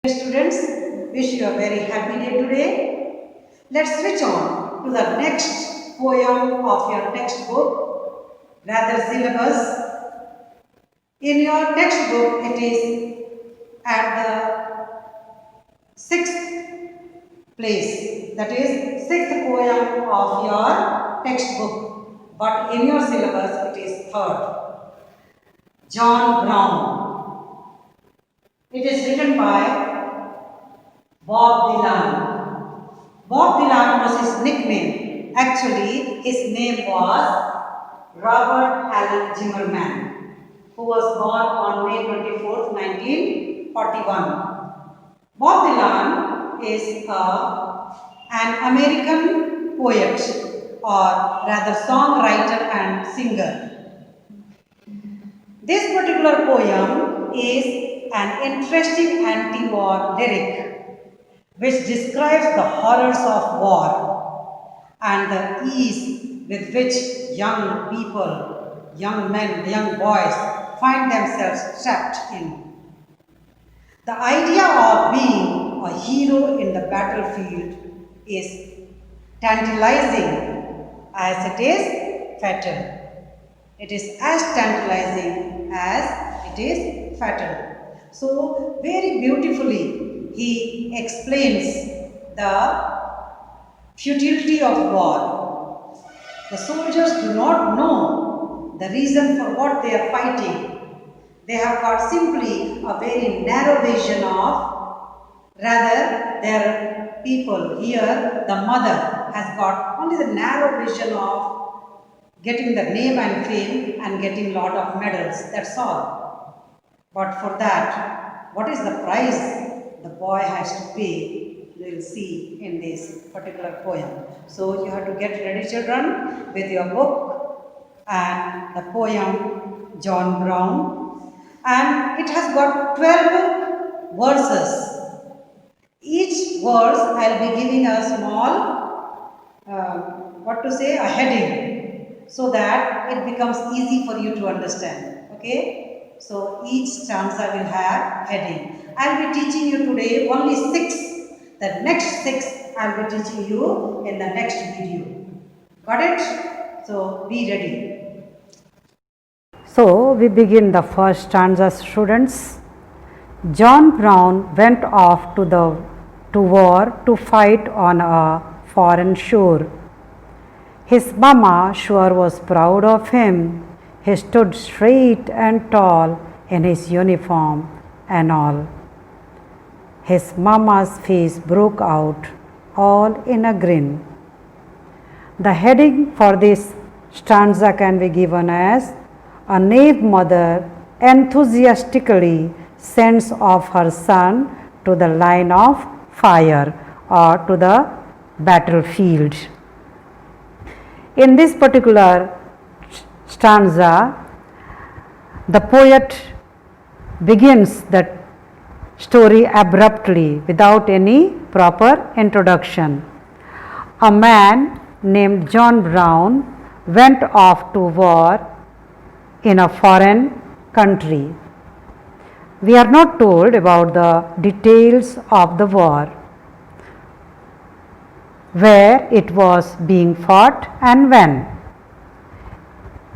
Students, wish you a very happy day today. Let's switch on to the next poem of your textbook, rather syllabus. In your textbook, it is at the sixth place, that is sixth poem of your textbook, but in your syllabus, it is third. John Brown. It is written by Bob Dylan. Bob Dylan was his nickname. Actually, his name was Robert Allen Zimmerman, who was born on May 24th, 1941. Bob Dylan is an American poet, or rather songwriter and singer. This particular poem is an interesting anti-war lyric which describes the horrors of war and the ease with which young people, young men, young boys find themselves trapped in. The idea of being a hero in the battlefield is tantalizing as it is fatal. It is as tantalizing as it is fatal. So, very beautifully, he explains the futility of war. The soldiers do not know the reason for what they are fighting. They have got simply a very narrow vision of, rather, their people here, the mother has got only the narrow vision of getting the name and fame and getting lot of medals, that's all. But for that, what is the price the boy has to pay? We will see in this particular poem. So you have to get ready, children, with your book and the poem John Brown. And it has got 12 verses. Each verse I will be giving a small, a heading, so that it becomes easy for you to understand. Okay? So each stanza will have heading. I will be teaching you today only 6. The next 6 I will be teaching you in the next video. Got it? So be ready. So we begin the first stanza, students. John Brown went off to war to fight on a foreign shore. His mama sure was proud of him. He stood straight and tall in his uniform and all. His mama's face broke out, all in a grin. The heading for this stanza can be given as a naive mother enthusiastically sends off her son to the line of fire or to the battlefield. In this particular stanza, the poet begins the story abruptly without any proper introduction. A man named John Brown went off to war in a foreign country. We are not told about the details of the war, where it was being fought and when.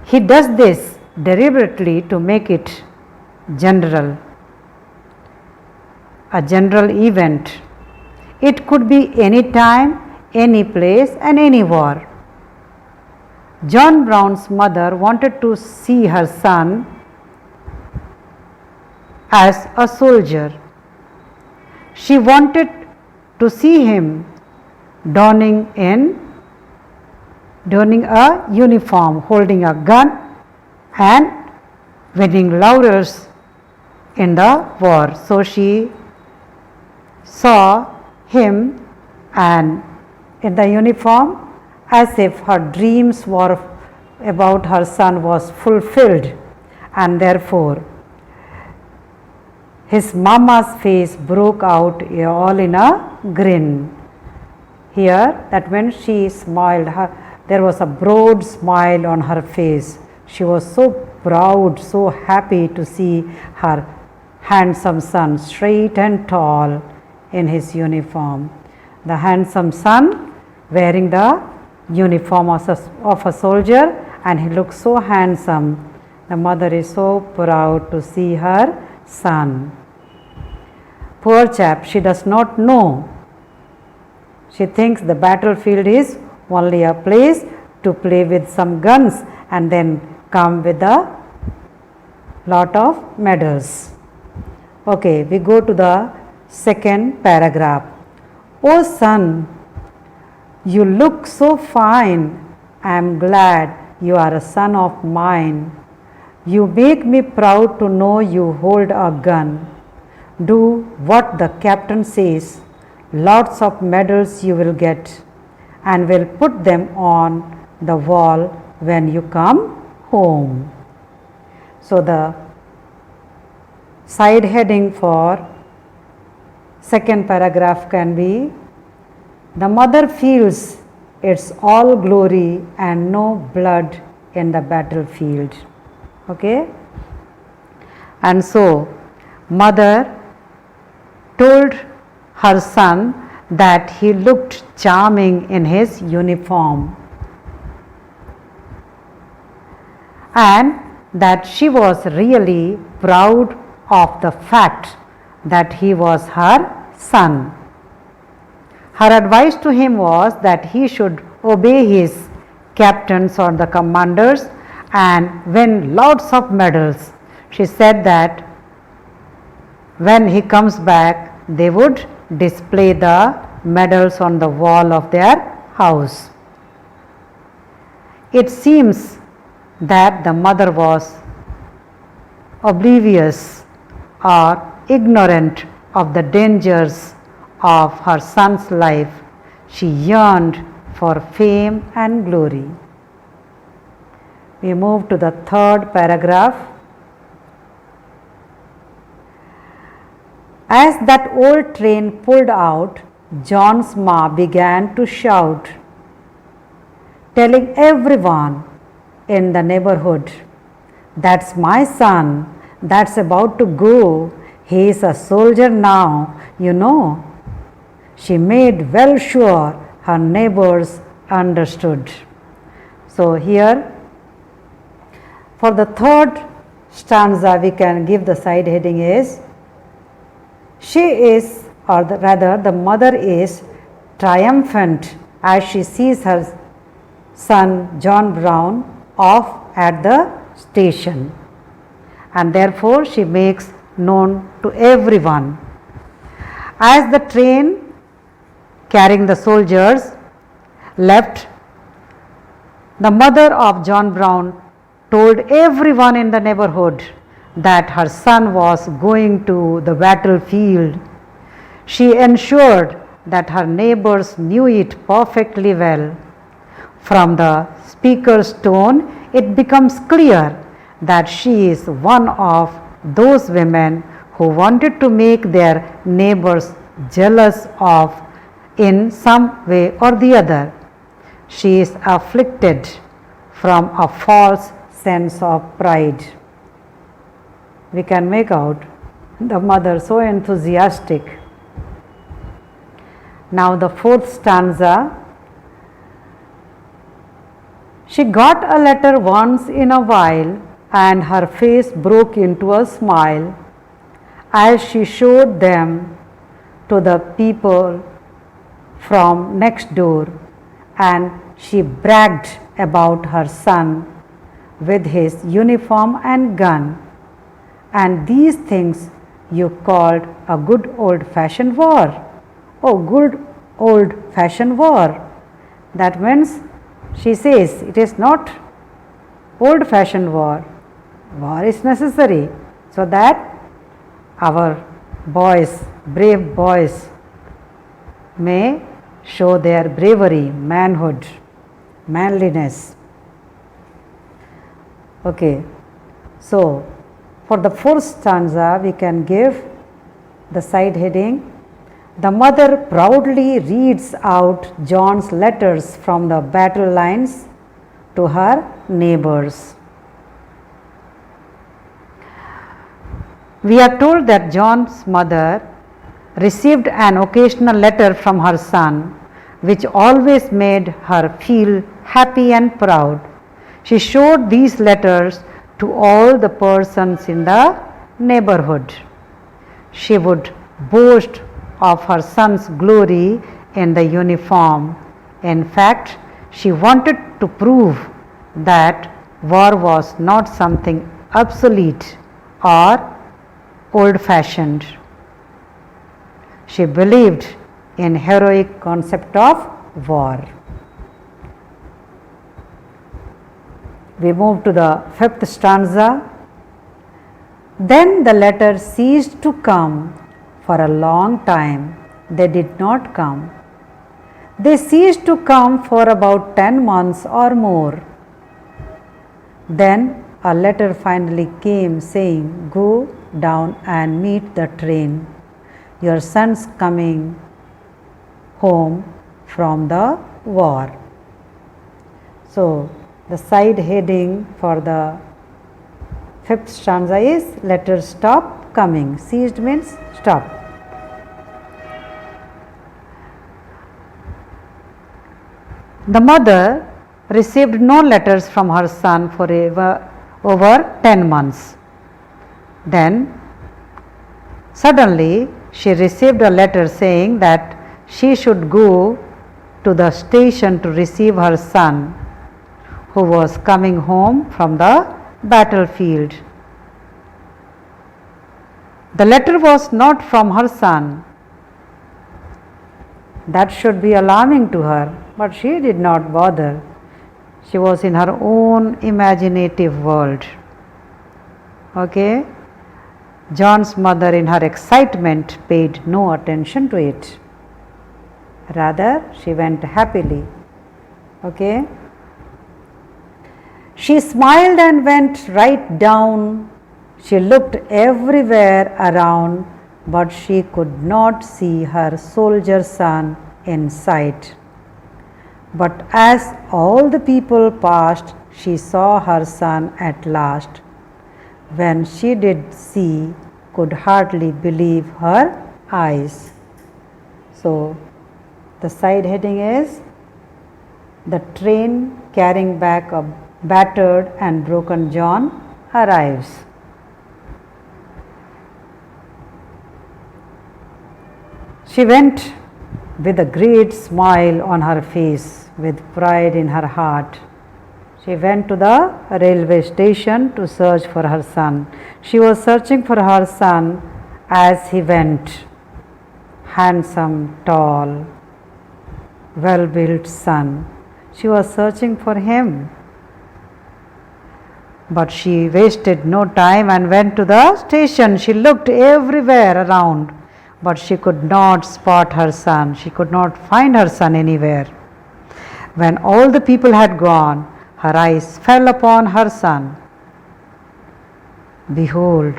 He does this deliberately to make it general, a general event. It could be any time, any place and any war. John Brown's mother wanted to see her son as a soldier. She wanted to see him donning a uniform, holding a gun and winning laurels in the war. So she saw him and in the uniform as if her dreams were about her son was fulfilled, and therefore his mama's face broke out all in a grin. Here, that when she smiled, there was a broad smile on her face. She was so proud, so happy to see her handsome son, straight and tall in his uniform. The handsome son wearing the uniform of a soldier, and he looks so handsome. The mother is so proud to see her son. Poor chap, she does not know. She thinks the battlefield is only a place to play with some guns and then come with a lot of medals. Okay, we go to the second paragraph. Oh son, you look so fine. I am glad you are a son of mine. You make me proud to know you hold a gun. Do what the captain says. Lots of medals you will get, and will put them on the wall when you come home. So the side heading for second paragraph can be, the mother feels it's all glory and no blood in the battlefield. Okay? And so mother told her son that he looked charming in his uniform, and that she was really proud of the fact that he was her son. Her advice to him was that he should obey his captains or the commanders and win lots of medals. She said that when he comes back, they would display the medals on the wall of their house. It seems that the mother was oblivious or ignorant of the dangers of her son's life. She yearned for fame and glory. We move to the third paragraph. As that old train pulled out, John's ma began to shout, telling everyone in the neighborhood, "That's my son, that's about to go. He is a soldier now, you know." She made well sure her neighbors understood. So here, for the third stanza, we can give the side heading is, she is, or rather the mother is triumphant as she sees her son John Brown off at the station, and therefore she makes known to everyone. As the train carrying the soldiers left, the mother of John Brown told everyone in the neighborhood that her son was going to the battlefield. She ensured that her neighbors knew it perfectly well. From the speaker's tone, it becomes clear that she is one of those women who wanted to make their neighbors jealous of in some way or the other. She is afflicted from a false sense of pride. We can make out the mother so enthusiastic. Now the fourth stanza. She got a letter once in a while, and her face broke into a smile as she showed them to the people from next door, and she bragged about her son with his uniform and gun. And these things you called a good old-fashioned war. Oh, good old-fashioned war. That means she says it is not old-fashioned war. War is necessary so that our boys, brave boys, may show their bravery, manhood, manliness. Okay, so for the fourth stanza, we can give the side heading, the mother proudly reads out John's letters from the battle lines to her neighbors. We are told that John's mother received an occasional letter from her son, which always made her feel happy and proud. She showed these letters to all the persons in the neighborhood. She would boast of her son's glory in the uniform. In fact, she wanted to prove that war was not something obsolete or old fashioned. She believed in heroic concept of war. We move to the fifth stanza. Then the letters ceased to come for a long time. They did not come. They ceased to come for about 10 months or more. Then a letter finally came saying, "Go down and meet the train. Your son's coming home from the war." So, the side heading for the fifth stanza is letters stop coming. Ceased means stop. The mother received no letters from her son for over 10 months. Then suddenly she received a letter saying that she should go to the station to receive her son, who was coming home from the battlefield. The letter was not from her son. That should be alarming to her, but she did not bother. She was in her own imaginative world. Okay? John's mother, in her excitement, paid no attention to it. Rather, she went happily. Okay? She smiled and went right down. She looked everywhere around, but she could not see her soldier son in sight. But as all the people passed, she saw her son at last. When she did see, could hardly believe her eyes. So, the side heading is the train carrying back a battered and broken John arrives. She went with a great smile on her face, with pride in her heart. She went to the railway station to search for her son. She was searching for her son as he went. Handsome, tall, well-built son. She was searching for him. But she wasted no time and went to the station. She looked everywhere around, but she could not spot her son. She could not find her son anywhere. When all the people had gone, her eyes fell upon her son. Behold,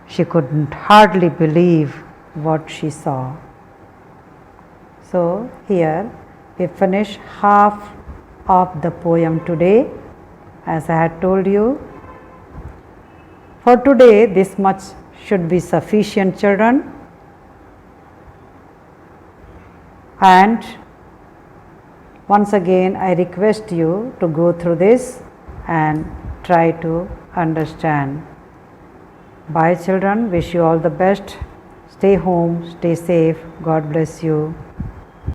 she could hardly believe what she saw. So, here we finish half of the poem today. As I had told you, for today this much should be sufficient, children. And once again I request you to go through this and try to understand. Bye children, wish you all the best. Stay home, stay safe. God bless you.